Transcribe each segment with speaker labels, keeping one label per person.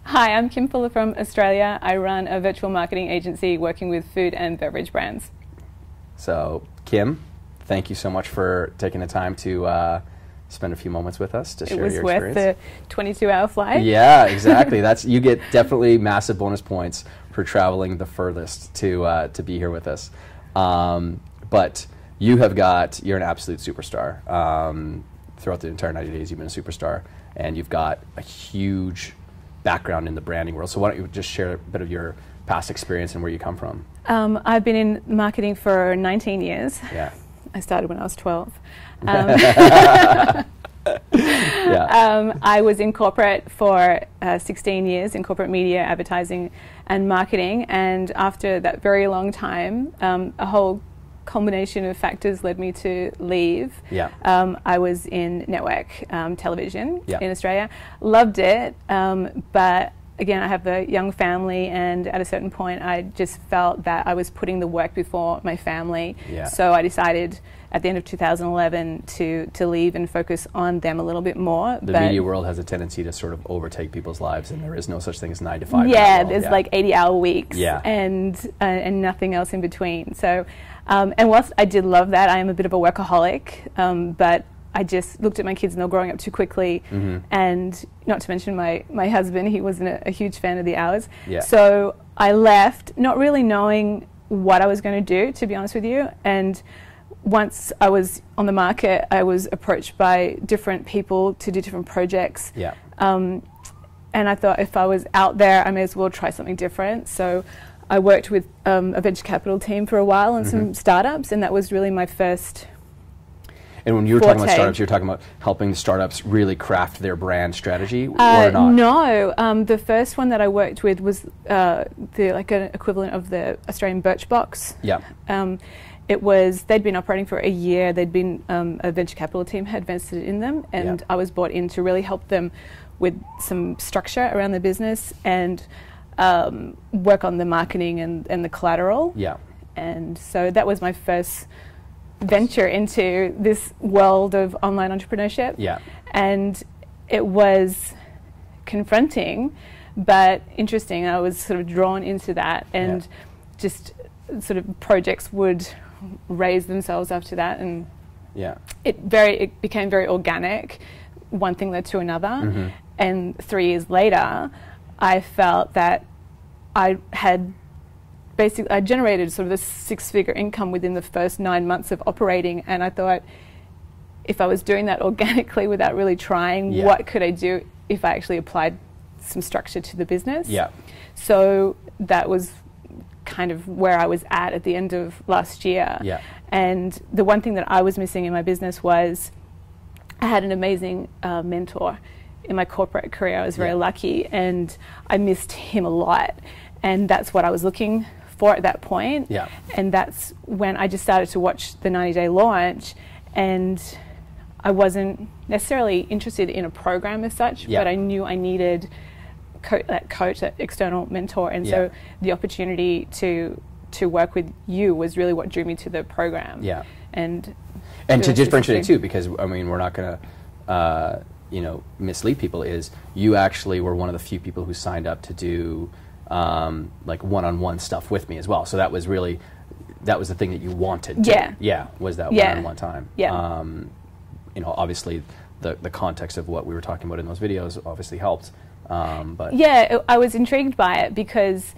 Speaker 1: Hi, I'm Kim Fuller from Australia. I run a virtual marketing agency working with food and beverage brands.
Speaker 2: So, Kim, thank you so much for taking the time to spend a few moments with us to share your experience.
Speaker 1: It was worth the 22-hour flight.
Speaker 2: Yeah, exactly. You get definitely massive bonus points for traveling the furthest to be here with us. But you're an absolute superstar. Throughout the entire 90 days, you've been a superstar, and you've got a huge background in the branding world. So why don't you just share a bit of your past experience and where you come from?
Speaker 1: I've been in marketing for 19 years.
Speaker 2: Yeah.
Speaker 1: I started when I was 12.
Speaker 2: Yeah.
Speaker 1: I was in corporate for 16 years, in corporate media, advertising and marketing, and after that very long time, a whole combination of factors led me to leave.
Speaker 2: Yeah.
Speaker 1: I was in network television
Speaker 2: Yeah.
Speaker 1: in Australia. Loved it, but again, I have a young family, and at a certain point I just felt that I was putting the work before my family.
Speaker 2: Yeah.
Speaker 1: So I decided at the end of 2011 to leave and focus on them a little bit more.
Speaker 2: The media world has a tendency to sort of overtake people's lives, and there is no such thing as 9 to 5.
Speaker 1: Yeah, there's like 80-hour weeks.
Speaker 2: Yeah.
Speaker 1: and nothing else in between. So, and whilst I did love that, I am a bit of a workaholic, but I just looked at my kids and they were growing up too quickly, and not to mention my husband, he wasn't a huge fan of the hours.
Speaker 2: Yeah.
Speaker 1: So I left, not really knowing what I was going to do, to be honest with you. And once I was on the market, I was approached by different people to do different projects.
Speaker 2: Yeah.
Speaker 1: And I thought if I was out there, I may as well try something different. So I worked with a venture capital team for a while and some startups, and that was really my first.
Speaker 2: And when you were talking about startups, you're talking about helping the startups really craft their brand strategy, or not?
Speaker 1: No, the first one that I worked with was an equivalent of the Australian Birchbox.
Speaker 2: Yeah.
Speaker 1: They'd been operating for a year. They'd been a venture capital team had invested in them, and I was brought in to really help them with some structure around the business and work on the marketing and the collateral.
Speaker 2: Yeah.
Speaker 1: And so that was my first venture into this world of online entrepreneurship.
Speaker 2: Yeah.
Speaker 1: And it was confronting, but interesting. I was sort of drawn into that, and just sort of projects would raise themselves after that, and it became very organic. One thing led to another, and 3 years later, I felt that I generated sort of a 6-figure income within the first 9 months of operating, and I thought, if I was doing that organically without really trying, what could I do if I actually applied some structure to the business?
Speaker 2: Yeah.
Speaker 1: So that was kind of where I was at the end of last year.
Speaker 2: Yeah.
Speaker 1: And the one thing that I was missing in my business was I had an amazing mentor in my corporate career. I was very lucky, and I missed him a lot. And that's what I was looking for at that point.
Speaker 2: Yeah.
Speaker 1: And that's when I just started to watch the 90-day launch, and I wasn't necessarily interested in a program as such, but I knew I needed that external mentor, and so the opportunity to work with you was really what drew me to the program.
Speaker 2: Yeah.
Speaker 1: And
Speaker 2: to differentiate too, because I mean, we're not going to mislead people, is you actually were one of the few people who signed up to do like one-on-one stuff with me as well. So that was the thing that you wanted to. Was that one-on-one time. Obviously the context of what we were talking about in those videos obviously helped. But
Speaker 1: I was intrigued by it because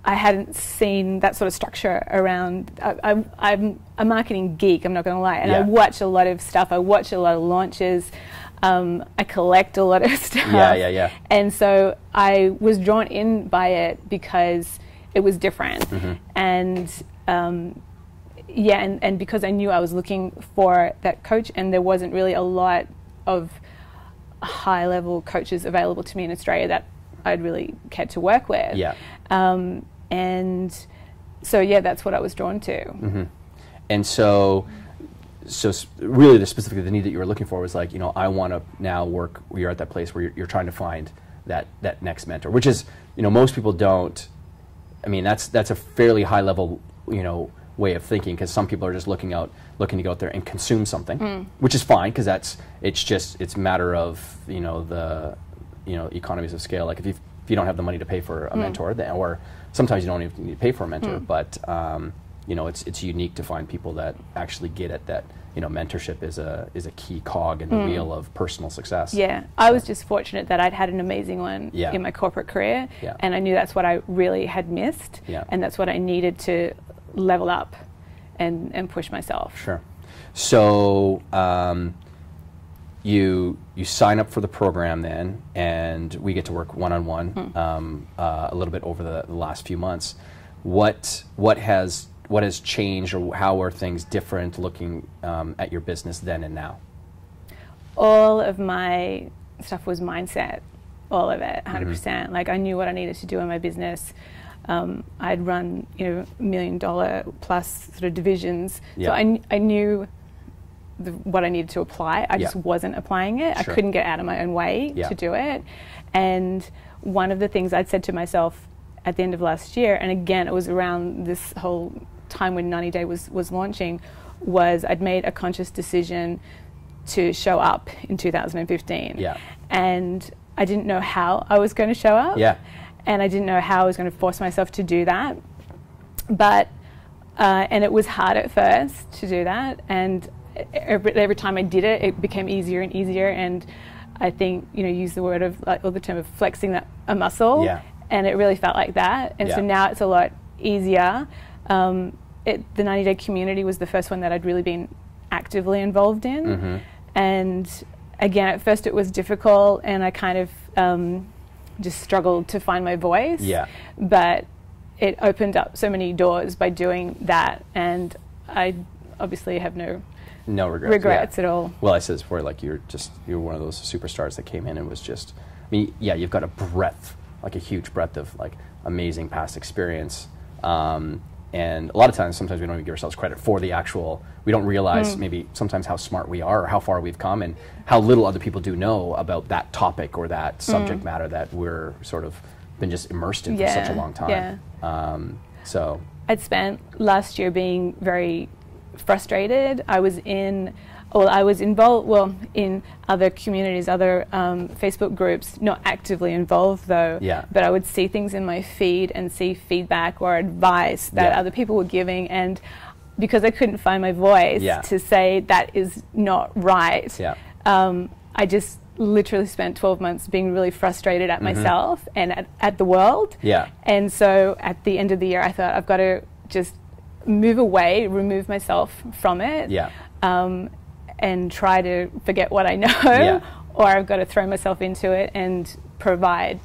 Speaker 1: I hadn't seen that sort of structure around. I'm a marketing geek, I'm not going to lie, and I watch a lot of stuff. I watch a lot of launches. I collect a lot of stuff. And so I was drawn in by it because it was different. And and because I knew I was looking for that coach, and there wasn't really a lot of high-level coaches available to me in Australia that I'd really cared to work with. And so that's what I was drawn to.
Speaker 2: And so really specifically the need that you were looking for was like, I want to now work. You're at that place where you're trying to find that next mentor, which is, most people don't. I mean, that's a fairly high level, way of thinking, because some people are just looking to go out there and consume something, which is fine, because it's a matter of the economies of scale. Like if if you don't have the money to pay for a mentor, then, or sometimes you don't even need to pay for a mentor, but you know, it's unique to find people that actually get it, that, you know, mentorship is a key cog in the wheel of personal success.
Speaker 1: Yeah, I was just fortunate that I'd had an amazing one in my corporate career, and I knew that's what I really had missed, and that's what I needed to level up and push myself.
Speaker 2: Sure. So you sign up for the program then, and we get to work one-on-one a little bit over the last few months. What has changed, or how are things different looking at your business then and now?
Speaker 1: All of my stuff was mindset, all of it, 100%. Like, I knew what I needed to do in my business. I'd run, you know, $1 million plus sort of divisions, so I knew what I needed to apply. I just wasn't applying it. I couldn't get out of my own way to do it. And one of the things I'd said to myself at the end of last year, and again, it was around this whole time when 90 Day was launching, was I'd made a conscious decision to show up in 2015. And I didn't know how I was going to show up. And I didn't know how I was going to force myself to do that. But, and it was hard at first to do that. And every time I did it, it became easier and easier. And I think, you know, use the word of, like, or the term of flexing a muscle. And it really felt like that. And so now it's a lot easier. The 90 Day community was the first one that I'd really been actively involved in. And again, at first it was difficult, and I kind of just struggled to find my voice. But it opened up so many doors by doing that, and I obviously have no regrets at all.
Speaker 2: Well, I said this before, like, you're one of those superstars that came in and was just, I mean, you've got a breadth, like a huge breadth of, like, amazing past experience. And a lot of times, sometimes we don't even give ourselves credit for the actual, we don't realize maybe sometimes how smart we are, or how far we've come, and how little other people do know about that topic or that subject matter that we're sort of been just immersed in for such a long time. So
Speaker 1: I'd spent last year being very frustrated. I was involved in other communities, other Facebook groups, not actively involved though, but I would see things in my feed and see feedback or advice that other people were giving, and because I couldn't find my voice to say that is not right, I just literally spent 12 months being really frustrated at myself and at the world. And so at the end of the year, I thought, I've got to just move away, remove myself from it, and try to forget what I know, or I've got to throw myself into it and provide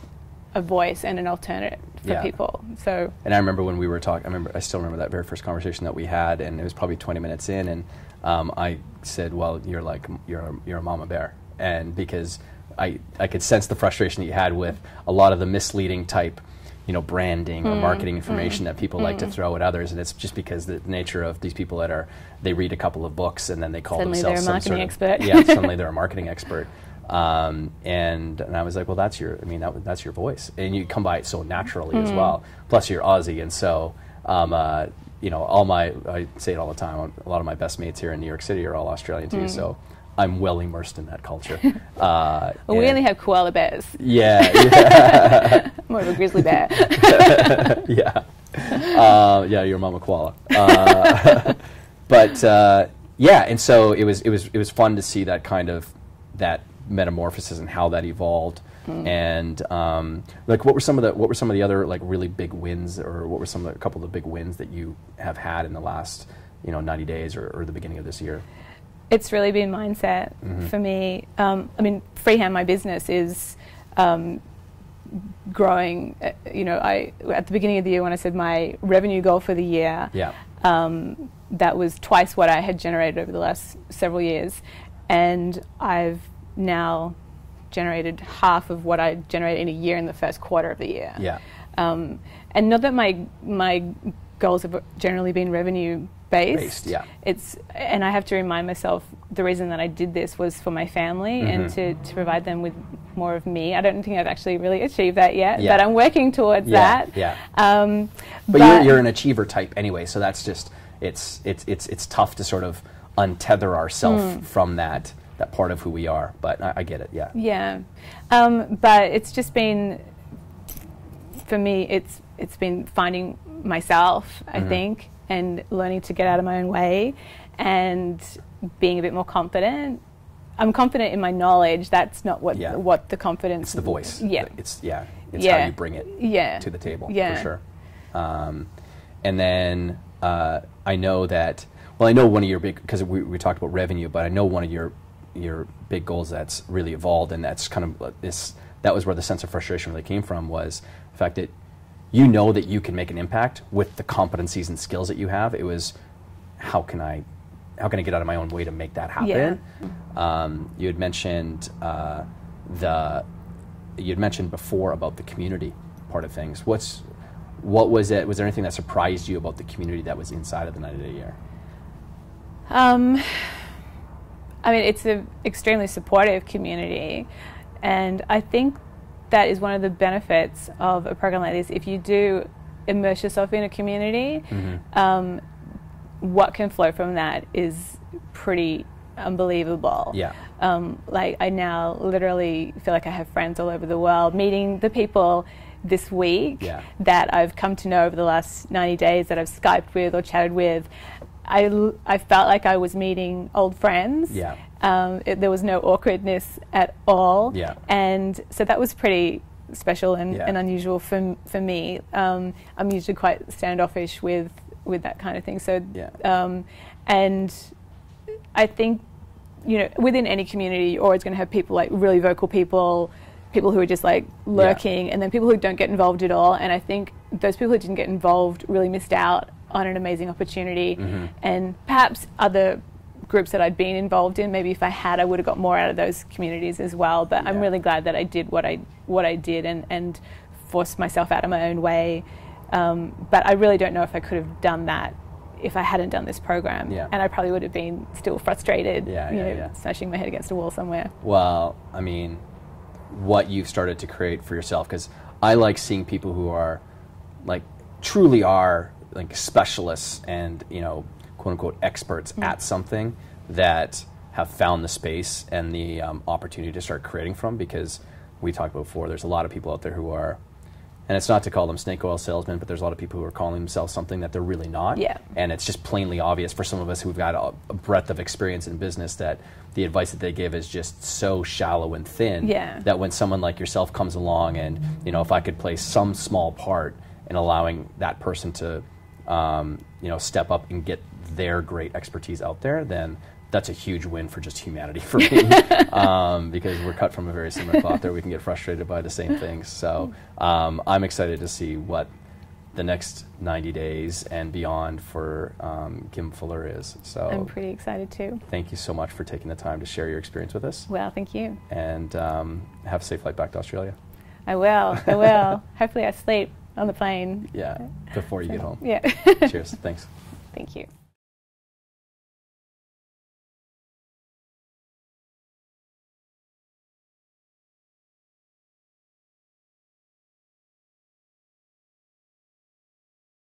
Speaker 1: a voice and an alternative for people. So,
Speaker 2: and I remember when we were talking, I still remember that very first conversation that we had, and it was probably 20 minutes in, and I said, well, you're a mama bear. And because I could sense the frustration that you had with a lot of the misleading type, you know, branding or marketing information that people like to throw at others, and it's just because the nature of these people that they read a couple of books and then they call themselves
Speaker 1: they're a marketing expert.
Speaker 2: Suddenly they're a marketing expert. And I was like, well, that's your voice, and you come by it so naturally as well. Plus, you're Aussie, and so you know, I say it all the time. A lot of my best mates here in New York City are all Australian too, so I'm well immersed in that culture.
Speaker 1: Well, we only have koala bears. More of a grizzly bear.
Speaker 2: Your mama koala. But and so it was fun to see that kind of that metamorphosis and how that evolved. And like, what were some of the other, like, really big wins, or what were a couple of the big wins that you have had in the last, you know, 90 days or the beginning of this year?
Speaker 1: It's really been mindset for me. I mean, Freehand, my business, is growing. You know, at the beginning of the year, when I said my revenue goal for the year, that was twice what I had generated over the last several years, and I've now generated half of what I generated in a year in the first quarter of the year. And not that my goals have generally been revenue based. And I have to remind myself the reason that I did this was for my family and to provide them with more of me. I don't think I've actually really achieved that yet, but I'm working towards that.
Speaker 2: But you're an achiever type anyway, so that's just it's tough to sort of untether ourselves from that part of who we are. But I get it. But it's just been
Speaker 1: for me, it's been finding myself, I think, and learning to get out of my own way and being a bit more confident. I'm confident in my knowledge. That's not what the confidence.
Speaker 2: It's the voice.
Speaker 1: Yeah.
Speaker 2: It's how you bring it to the table, for sure. And then I know that, well, I know one of your big, because we talked about revenue, but I know one of your big goals that's really evolved, and that's kind of that was where the sense of frustration really came from, was the fact that you know that you can make an impact with the competencies and skills that you have. It was, how can I get out of my own way to make that happen? You had mentioned before about the community part of things. What was it? Was there anything that surprised you about the community that was inside of the 90-day year?
Speaker 1: I mean, it's an extremely supportive community, and I think that is one of the benefits of a program like this. If you do immerse yourself in a community, what can flow from that is pretty unbelievable.
Speaker 2: Yeah.
Speaker 1: Like, I now literally feel like I have friends all over the world. Meeting the people this week that I've come to know over the last 90 days, that I've Skyped with or chatted with, I felt like I was meeting old friends. Yeah. There was no awkwardness at all. Yeah. And so that was pretty special and unusual for me. I'm usually quite standoffish with that kind of thing. So, and I think, you know, within any community, you're always going to have people, like really vocal people who are just like lurking, and then people who don't get involved at all. And I think those people who didn't get involved really missed out on an amazing opportunity. And perhaps other groups that I'd been involved in, maybe if I had, I would have got more out of those communities as well. But I'm really glad that I did what I did and forced myself out of my own way. But I really don't know if I could have done that if I hadn't done this program. And I probably would have been still frustrated, smashing my head against a wall somewhere.
Speaker 2: Well, I mean, what you've started to create for yourself, because I like seeing people who are, like, truly are, like, specialists and, you know, quote-unquote experts at something, that have found the space and the opportunity to start creating from. Because we talked about before, there's a lot of people out there who are, and it's not to call them snake oil salesmen, but there's a lot of people who are calling themselves something that they're really not. And it's just plainly obvious for some of us who've got a breadth of experience in business that the advice that they give is just so shallow and thin that when someone like yourself comes along and, you know, if I could play some small part in allowing that person to, you know, step up and get their great expertise out there, then that's a huge win for just humanity for me. Because we're cut from a very similar cloth there. We can get frustrated by the same things. So I'm excited to see what the next 90 days and beyond for Kim Fuller is. So
Speaker 1: I'm pretty excited too.
Speaker 2: Thank you so much for taking the time to share your experience with us.
Speaker 1: Well, thank you.
Speaker 2: And have a safe flight back to Australia.
Speaker 1: I will. Hopefully I sleep on the plane.
Speaker 2: Yeah, before you get home.
Speaker 1: Yeah.
Speaker 2: Cheers. Thanks.
Speaker 1: Thank you.